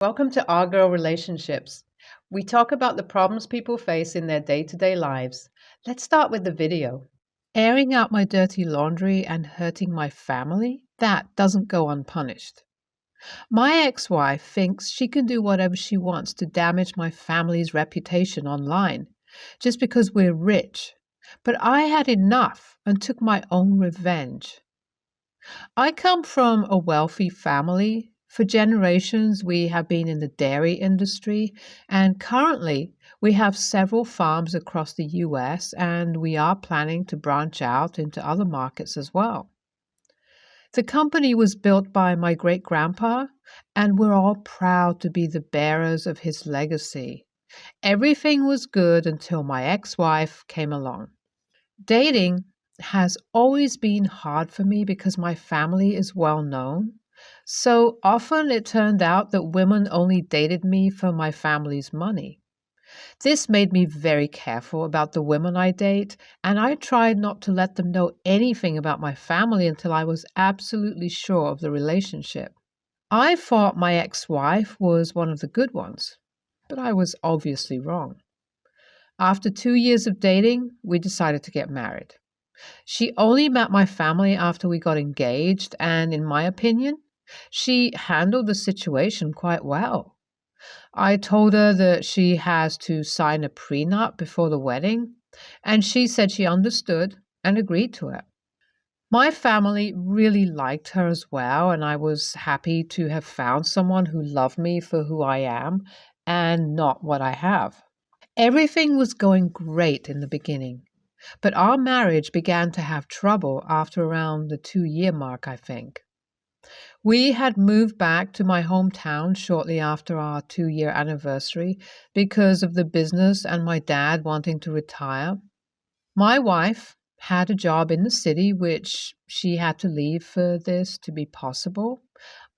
Welcome to Our Girl Relationships. We talk about the problems people face in their day to day lives. Let's start with the video. Airing out my dirty laundry and hurting my family? That doesn't go unpunished. My ex wife thinks she can do whatever she wants to damage my family's reputation online just because we're rich. But I had enough and took my own revenge. I come from a wealthy family. For generations, we have been in the dairy industry, and currently, we have several farms across the US, and we are planning to branch out into other markets as well. The company was built by my great grandpa, and we're all proud to be the bearers of his legacy. Everything was good until my ex wife came along. Dating has always been hard for me because my family is well known. So often it turned out that women only dated me for my family's money. This made me very careful about the women I date, and I tried not to let them know anything about my family until I was absolutely sure of the relationship. I thought my ex wife was one of the good ones, but I was obviously wrong. After 2 years of dating, we decided to get married. She only met my family after we got engaged, and in my opinion, she handled the situation quite well. I told her that she has to sign a prenup before the wedding, and she said she understood and agreed to it. My family really liked her as well, and I was happy to have found someone who loved me for who I am and not what I have. Everything was going great in the beginning. But our marriage began to have trouble after around the 2 year mark, I think. We had moved back to my hometown shortly after our 2 year anniversary because of the business and my dad wanting to retire. My wife had a job in the city, which she had to leave for this to be possible.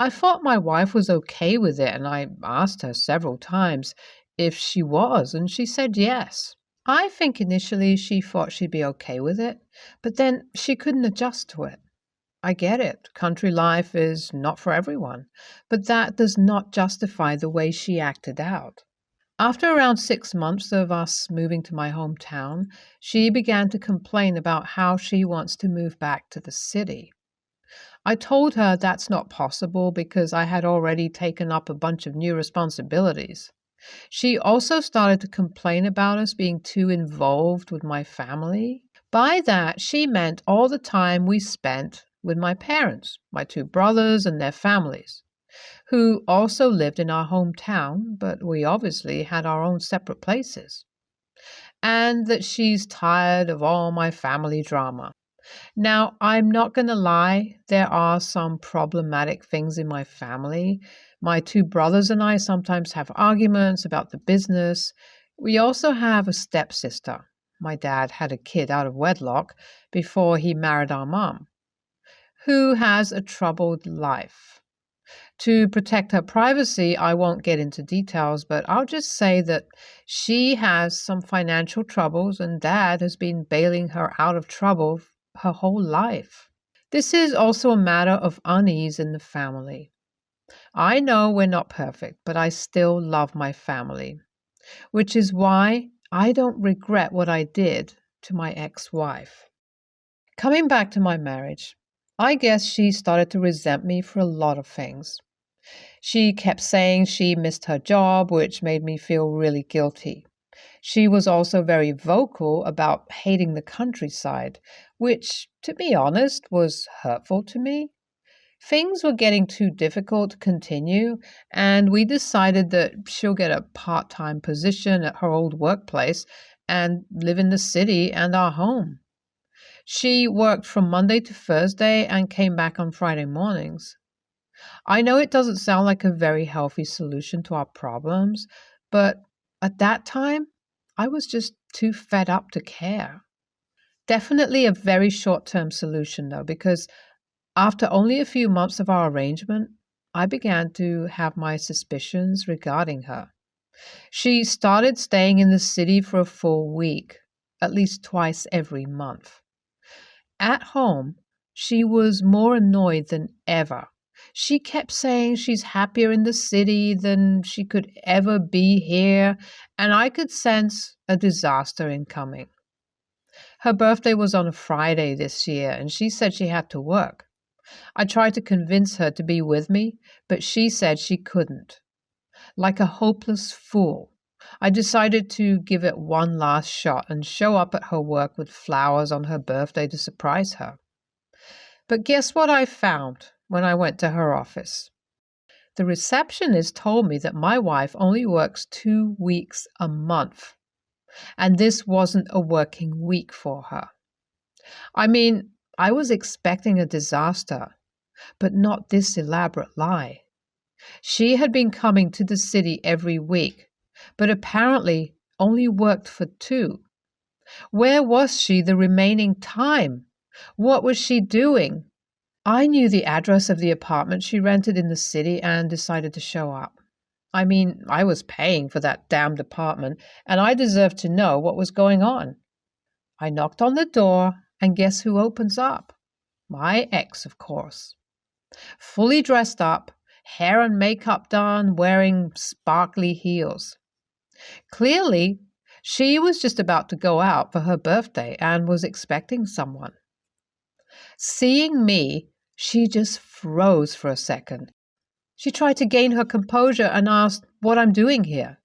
I thought my wife was okay with it, and I asked her several times if she was, and she said yes. I think initially she thought she'd be okay with it, but then she couldn't adjust to it. I get it. Country life is not for everyone, but that does not justify the way she acted out. After around 6 months of us moving to my hometown, she began to complain about how she wants to move back to the city. I told her that's not possible because I had already taken up a bunch of new responsibilities. She also started to complain about us being too involved with my family. By that, she meant all the time we spent with my parents, my two brothers, and their families, who also lived in our hometown, but we obviously had our own separate places. And that she's tired of all my family drama. Now, I'm not going to lie, there are some problematic things in my family. My two brothers and I sometimes have arguments about the business. We also have a stepsister. My dad had a kid out of wedlock before he married our mom, who has a troubled life. To protect her privacy, I won't get into details, but I'll just say that she has some financial troubles and dad has been bailing her out of trouble her whole life. This is also a matter of unease in the family. I know we're not perfect, but I still love my family, which is why I don't regret what I did to my ex wife. Coming back to my marriage, I guess she started to resent me for a lot of things. She kept saying she missed her job, which made me feel really guilty. She was also very vocal about hating the countryside, which, to be honest, was hurtful to me. Things were getting too difficult to continue, and we decided that she'll get a part time position at her old workplace and live in the city and our home. She worked from Monday to Thursday and came back on Friday mornings. I know it doesn't sound like a very healthy solution to our problems, but at that time, I was just too fed up to care. Definitely a very short term solution, though, because after only a few months of our arrangement, I began to have my suspicions regarding her. She started staying in the city for a full week, at least twice every month. At home, she was more annoyed than ever. She kept saying she's happier in the city than she could ever be here, and I could sense a disaster incoming. Her birthday was on a Friday this year, and she said she had to work. I tried to convince her to be with me, but she said she couldn't. Like a hopeless fool, I decided to give it one last shot and show up at her work with flowers on her birthday to surprise her. But guess what I found when I went to her office? The receptionist told me that my wife only works 2 weeks a month, and this wasn't a working week for her. I mean, I was expecting a disaster, but not this elaborate lie. She had been coming to the city every week, but apparently only worked for 2. Where was she the remaining time? What was she doing? I knew the address of the apartment she rented in the city and decided to show up. I mean, I was paying for that damned apartment, and I deserved to know what was going on. I knocked on the door, and guess who opens up? My ex, of course. Fully dressed up, hair and makeup done, wearing sparkly heels. Clearly, she was just about to go out for her birthday and was expecting someone. Seeing me, she just froze for a second. She tried to gain her composure and asked what I'm doing here.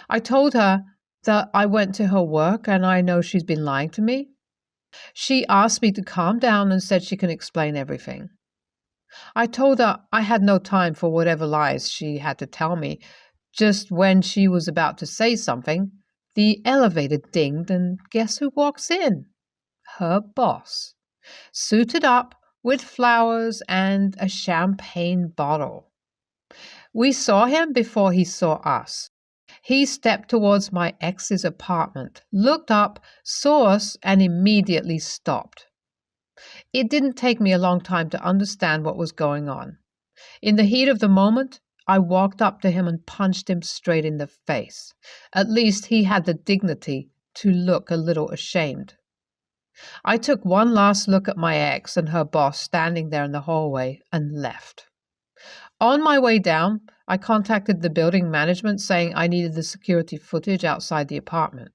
I told her that I went to her work and I know she's been lying to me. She asked me to calm down and said she can explain everything. I told her I had no time for whatever lies she had to tell me. Just when she was about to say something, the elevator dinged and guess who walks in? Her boss, suited up with flowers and a champagne bottle. We saw him before he saw us. He stepped towards my ex's apartment, looked up, saw us, and immediately stopped. It didn't take me a long time to understand what was going on. In the heat of the moment, I walked up to him and punched him straight in the face. At least he had the dignity to look a little ashamed. I took one last look at my ex and her boss standing there in the hallway and left. On my way down, I contacted the building management saying I needed the security footage outside the apartment.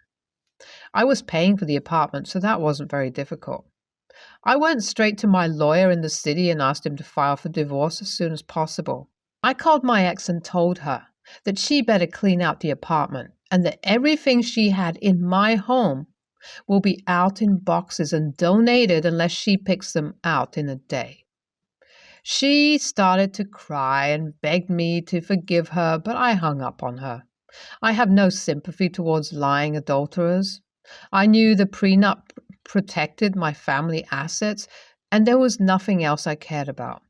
I was paying for the apartment, so that wasn't very difficult. I went straight to my lawyer in the city and asked him to file for divorce as soon as possible. I called my ex and told her that she better clean out the apartment and that everything she had in my home will be out in boxes and donated unless she picks them out in a day. She started to cry and begged me to forgive her, but I hung up on her. I have no sympathy towards lying adulterers. I knew the prenup protected my family assets, and there was nothing else I cared about.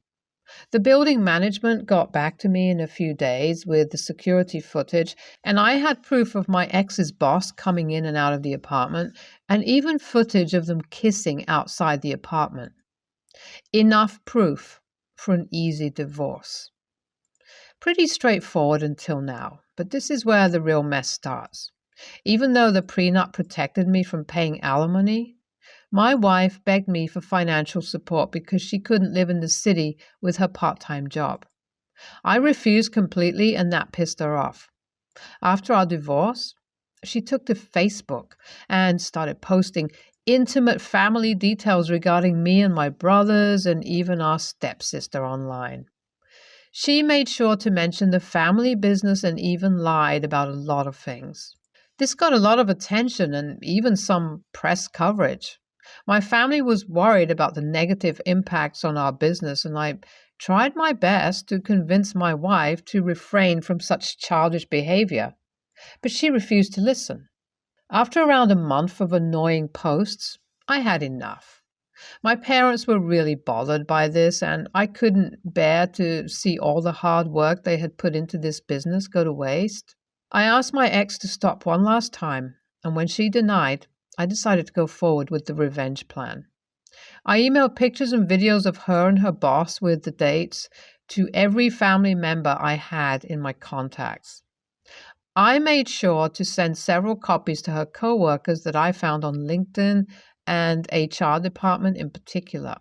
The building management got back to me in a few days with the security footage, and I had proof of my ex's boss coming in and out of the apartment, and even footage of them kissing outside the apartment. Enough proof for an easy divorce. Pretty straightforward until now, but this is where the real mess starts. Even though the prenup protected me from paying alimony, my wife begged me for financial support because she couldn't live in the city with her part-time job. I refused completely, and that pissed her off. After our divorce, she took to Facebook and started posting intimate family details regarding me and my brothers and even our stepsister online. She made sure to mention the family business and even lied about a lot of things. This got a lot of attention and even some press coverage. My family was worried about the negative impacts on our business, and I tried my best to convince my wife to refrain from such childish behavior, but she refused to listen. After around a month of annoying posts, I had enough. My parents were really bothered by this, and I couldn't bear to see all the hard work they had put into this business go to waste. I asked my ex to stop one last time, and when she denied, I decided to go forward with the revenge plan. I emailed pictures and videos of her and her boss with the dates to every family member I had in my contacts. I made sure to send several copies to her coworkers that I found on LinkedIn and HR department in particular.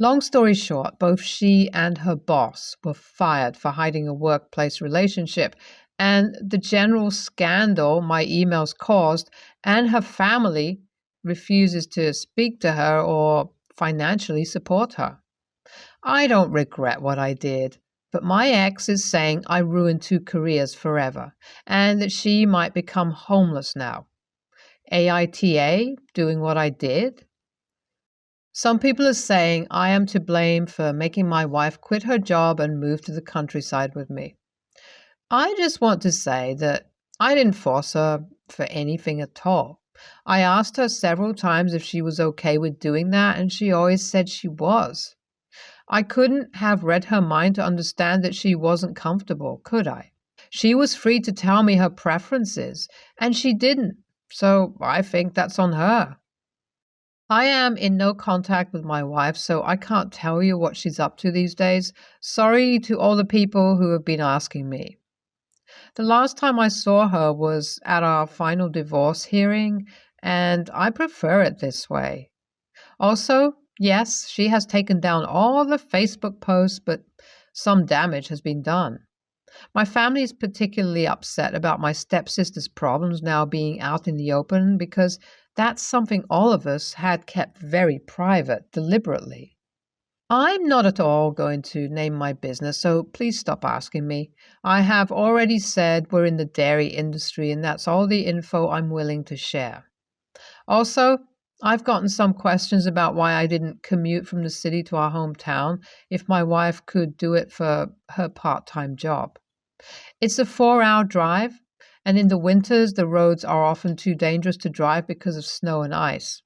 Long story short, both she and her boss were fired for hiding a workplace relationship, and the general scandal my emails caused, and her family refuses to speak to her or financially support her. I don't regret what I did, but my ex is saying I ruined two careers forever and that she might become homeless now. AITA doing what I did? Some people are saying I am to blame for making my wife quit her job and move to the countryside with me. I just want to say that I didn't force her for anything at all. I asked her several times if she was okay with doing that, and she always said she was. I couldn't have read her mind to understand that she wasn't comfortable, could I? She was free to tell me her preferences, and she didn't. So I think that's on her. I am in no contact with my wife, so I can't tell you what she's up to these days. Sorry to all the people who have been asking me. The last time I saw her was at our final divorce hearing, and I prefer it this way. Also, yes, she has taken down all the Facebook posts, but some damage has been done. My family is particularly upset about my stepsister's problems now being out in the open because that's something all of us had kept very private deliberately. I'm not at all going to name my business, so please stop asking me. I have already said we're in the dairy industry, and that's all the info I'm willing to share. Also, I've gotten some questions about why I didn't commute from the city to our hometown if my wife could do it for her part time job. It's a 4 hour drive, and in the winters, the roads are often too dangerous to drive because of snow and ice.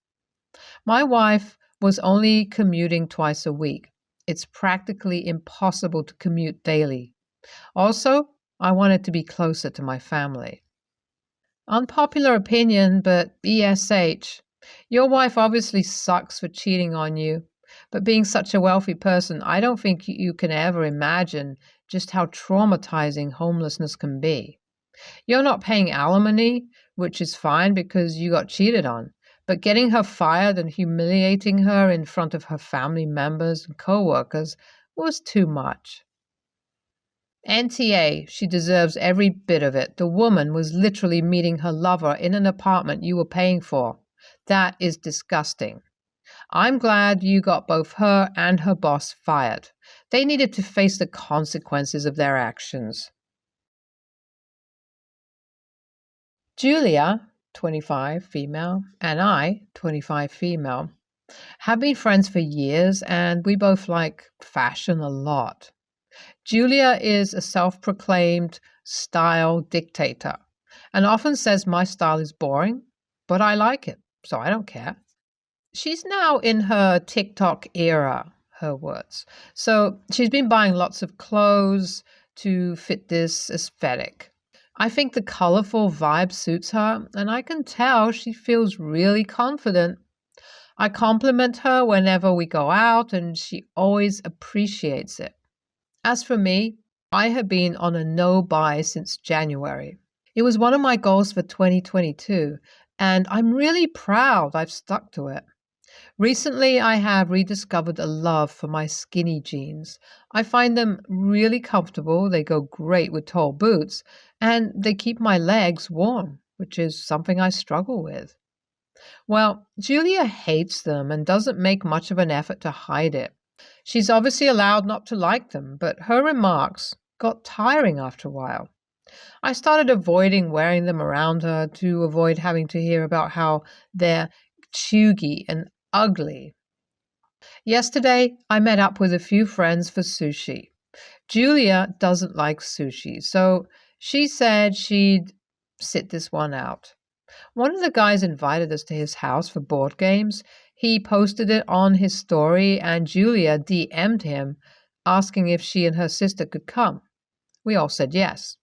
My wife was only commuting twice a week. It's practically impossible to commute daily. Also, I wanted to be closer to my family. Unpopular opinion, but ESH. Your wife obviously sucks for cheating on you, but being such a wealthy person, I don't think you can ever imagine just how traumatizing homelessness can be. You're not paying alimony, which is fine because you got cheated on, but getting her fired and humiliating her in front of her family members and coworkers was too much. NTA, she deserves every bit of it. The woman was literally meeting her lover in an apartment you were paying for. That is disgusting. I'm glad you got both her and her boss fired. They needed to face the consequences of their actions. Julia, 25, female, and I, 25, female, have been friends for years and we both like fashion a lot. Julia is a self proclaimed style dictator and often says my style is boring, but I like it, so I don't care. She's now in her TikTok era, her words. So she's been buying lots of clothes to fit this aesthetic. I think the colorful vibe suits her, and I can tell she feels really confident. I compliment her whenever we go out, and she always appreciates it. As for me, I have been on a no buy since January. It was one of my goals for 2022, and I'm really proud I've stuck to it. Recently, I have rediscovered a love for my skinny jeans. I find them really comfortable, they go great with tall boots, and they keep my legs warm, which is something I struggle with. Well, Julia hates them and doesn't make much of an effort to hide it. She's obviously allowed not to like them, but her remarks got tiring after a while. I started avoiding wearing them around her to avoid having to hear about how they're chuggy and ugly. Yesterday, I met up with a few friends for sushi. Julia doesn't like sushi, so she said she'd sit this one out. One of the guys invited us to his house for board games. He posted it on his story, and Julia DM'd him asking if she and her sister could come. We all said yes.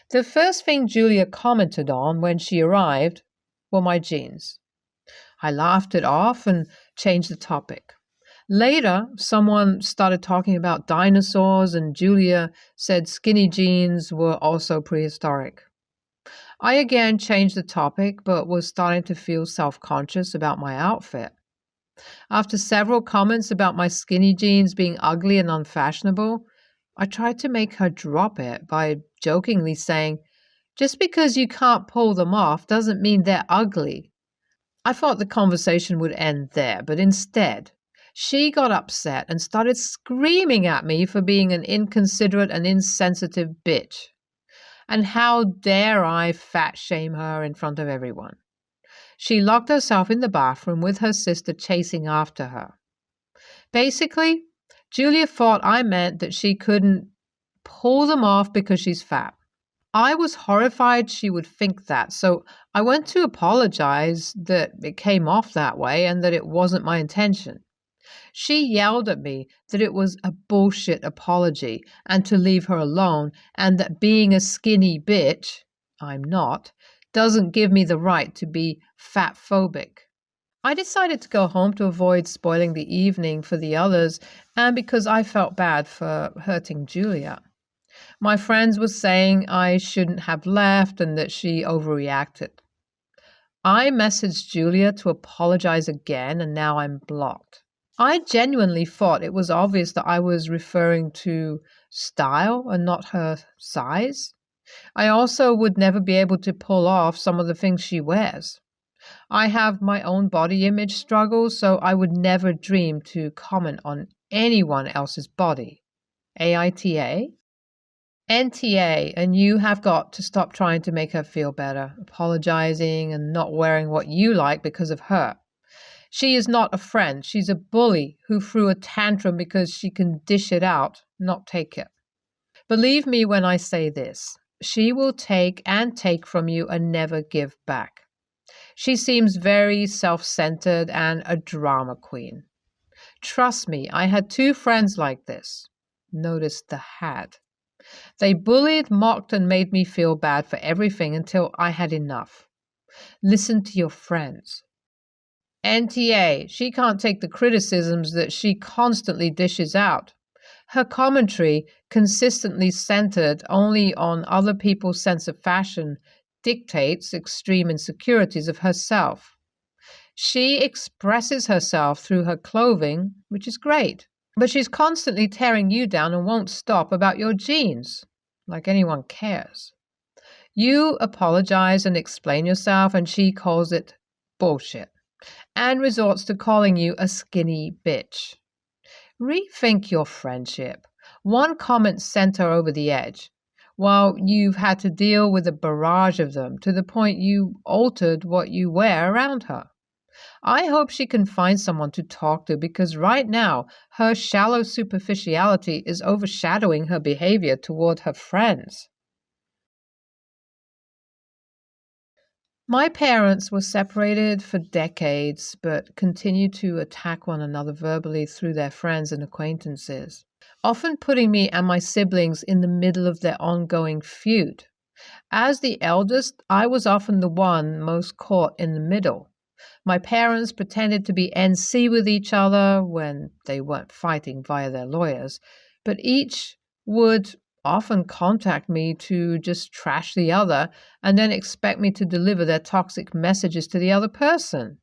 The first thing Julia commented on when she arrived were my jeans. I laughed it off and changed the topic. Later, someone started talking about dinosaurs, and Julia said skinny jeans were also prehistoric. I again changed the topic, but was starting to feel self conscious about my outfit. After several comments about my skinny jeans being ugly and unfashionable, I tried to make her drop it by jokingly saying, "Just because you can't pull them off doesn't mean they're ugly." I thought the conversation would end there, but instead, she got upset and started screaming at me for being an inconsiderate and insensitive bitch. And how dare I fat shame her in front of everyone? She locked herself in the bathroom with her sister chasing after her. Basically, Julia thought I meant that she couldn't pull them off because she's fat. I was horrified she would think that, so I went to apologize that it came off that way and that it wasn't my intention. She yelled at me that it was a bullshit apology and to leave her alone, and that being a skinny bitch, I'm not, doesn't give me the right to be fat phobic. I decided to go home to avoid spoiling the evening for the others and because I felt bad for hurting Julia. My friends were saying I shouldn't have left and that she overreacted. I messaged Julia to apologize again and now I'm blocked. I genuinely thought it was obvious that I was referring to style and not her size. I also would never be able to pull off some of the things she wears. I have my own body image struggles, so I would never dream to comment on anyone else's body. AITA? NTA, and you have got to stop trying to make her feel better, apologizing and not wearing what you like because of her. She is not a friend. She's a bully who threw a tantrum because she can dish it out, not take it. Believe me when I say this. She will take and take from you and never give back. She seems very self-centered and a drama queen. Trust me, I had two friends like this. Notice the had. They bullied, mocked, and made me feel bad for everything until I had enough. Listen to your friends. NTA, she can't take the criticisms that she constantly dishes out. Her commentary, consistently centered only on other people's sense of fashion, dictates extreme insecurities of herself. She expresses herself through her clothing, which is great, but she's constantly tearing you down and won't stop about your jeans, like anyone cares. You apologize and explain yourself, and she calls it bullshit and resorts to calling you a skinny bitch. Rethink your friendship. One comment sent her over the edge, while you've had to deal with a barrage of them to the point you altered what you wear around her. I hope she can find someone to talk to because right now her shallow superficiality is overshadowing her behavior toward her friends. My parents were separated for decades but continued to attack one another verbally through their friends and acquaintances, often putting me and my siblings in the middle of their ongoing feud. As the eldest, I was often the one most caught in the middle. My parents pretended to be NC with each other when they weren't fighting via their lawyers, but each would often contact me to just trash the other and then expect me to deliver their toxic messages to the other person.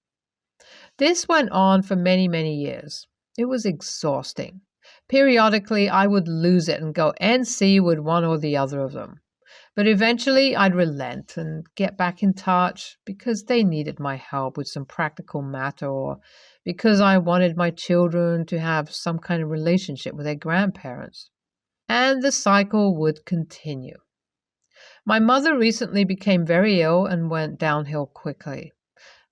This went on for many, many years. It was exhausting. Periodically, I would lose it and go NC with one or the other of them. But eventually I'd relent and get back in touch because they needed my help with some practical matter or because I wanted my children to have some kind of relationship with their grandparents. And the cycle would continue. My mother recently became very ill and went downhill quickly.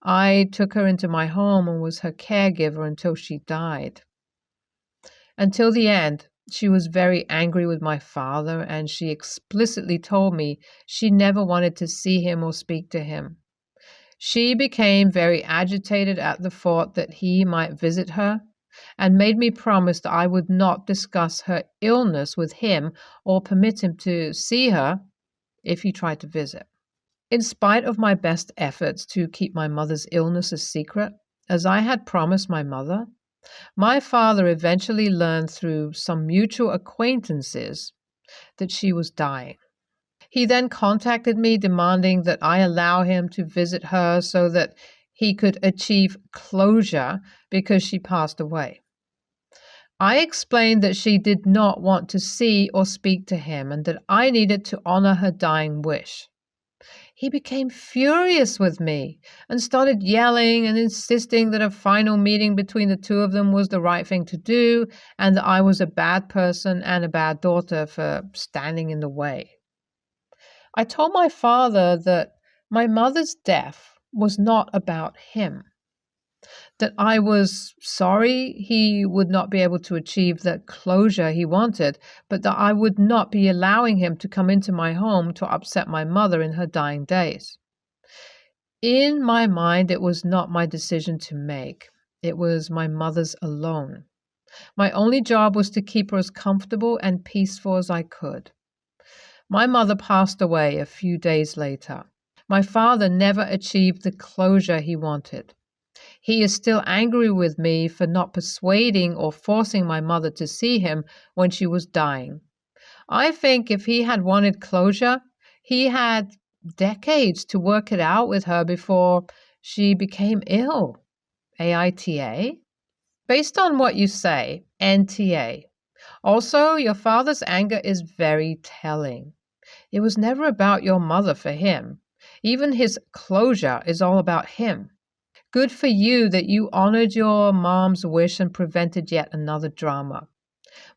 I took her into my home and was her caregiver until she died. Until the end, she was very angry with my father, and she explicitly told me she never wanted to see him or speak to him. She became very agitated at the thought that he might visit her and made me promise that I would not discuss her illness with him or permit him to see her if he tried to visit. In spite of my best efforts to keep my mother's illness a secret, as I had promised my mother, my father eventually learned through some mutual acquaintances that she was dying. He then contacted me demanding that I allow him to visit her so that he could achieve closure because she passed away. I explained that she did not want to see or speak to him and that I needed to honor her dying wish. He became furious with me and started yelling and insisting that a final meeting between the two of them was the right thing to do and that I was a bad person and a bad daughter for standing in the way. I told my father that my mother's death was not about him, that I was sorry he would not be able to achieve the closure he wanted, but that I would not be allowing him to come into my home to upset my mother in her dying days. In my mind, it was not my decision to make. It was my mother's alone. My only job was to keep her as comfortable and peaceful as I could. My mother passed away a few days later. My father never achieved the closure he wanted. He is still angry with me for not persuading or forcing my mother to see him when she was dying. I think if he had wanted closure, he had decades to work it out with her before she became ill. AITA? Based on what you say, NTA. Also, your father's anger is very telling. It was never about your mother for him. Even his closure is all about him. Good for you that you honored your mom's wish and prevented yet another drama.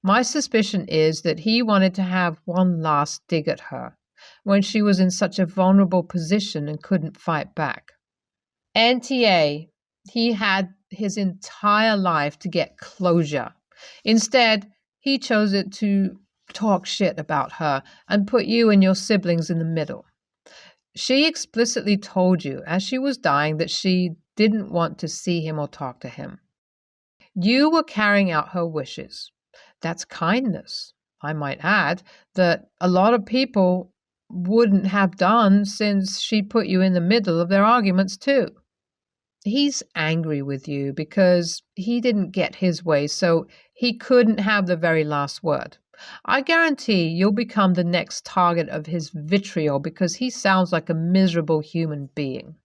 My suspicion is that he wanted to have one last dig at her when she was in such a vulnerable position and couldn't fight back. NTA, he had his entire life to get closure. Instead, he chose it to talk shit about her and put you and your siblings in the middle. She explicitly told you as she was dying that she didn't want to see him or talk to him. You were carrying out her wishes. That's kindness, I might add, that a lot of people wouldn't have done since she put you in the middle of their arguments too. He's angry with you because he didn't get his way, so he couldn't have the very last word. I guarantee you'll become the next target of his vitriol because he sounds like a miserable human being.